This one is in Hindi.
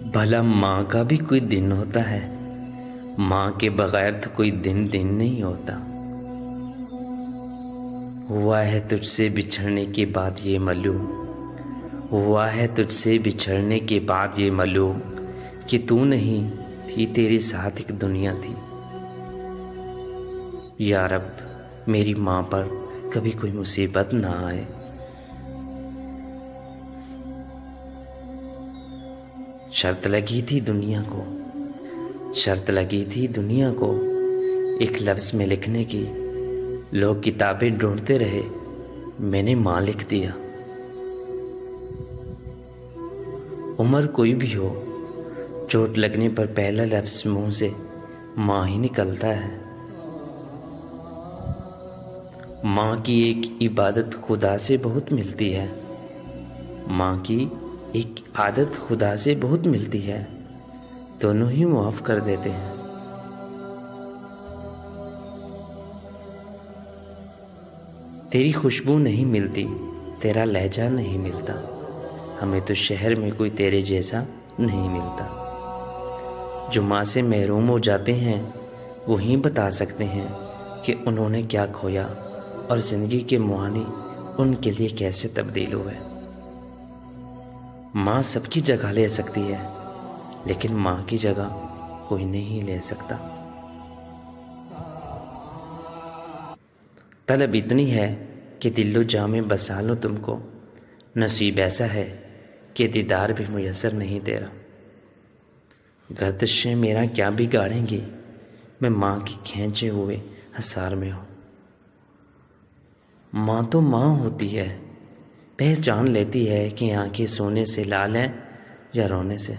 भला माँ का भी कोई दिन होता है। माँ के बगैर तो कोई दिन दिन नहीं होता। हुआ है तुझसे बिछड़ने के बाद ये मालूम, हुआ है तुझसे बिछड़ने के बाद ये मालूम कि तू नहीं थी, तेरे साथ एक दुनिया थी। या रब, मेरी माँ पर कभी कोई मुसीबत ना आए। शर्त लगी थी दुनिया को, शर्त लगी थी दुनिया को एक लफ्ज़ में लिखने की। लोग किताबें ढूंढते रहे, मैंने माँ लिख दिया। उम्र कोई भी हो, चोट लगने पर पहला लफ्ज़ मुंह से माँ ही निकलता है। माँ की एक इबादत खुदा से बहुत मिलती है। माँ की एक आदत खुदा से बहुत मिलती है, दोनों ही मुआफ़ कर देते हैं। तेरी खुशबू नहीं मिलती, तेरा लहजा नहीं मिलता, हमें तो शहर में कोई तेरे जैसा नहीं मिलता। जो माँ से महरूम हो जाते हैं वही बता सकते हैं कि उन्होंने क्या खोया और ज़िंदगी के मुहाने उनके लिए कैसे तब्दील हुए। माँ सबकी जगह ले सकती है, लेकिन माँ की जगह कोई नहीं ले सकता। तलब इतनी है कि दिलो जा में बसा लो तुमको, नसीब ऐसा है कि दीदार भी मुयस्सर नहीं तेरा। गर्दिशें मेरा क्या बिगाड़ेंगी, मैं माँ की खींचे हुए हसार में हूँ। माँ तो माँ होती है, पहचान लेती है कि आंखें सोने से लाल हैं या रोने से।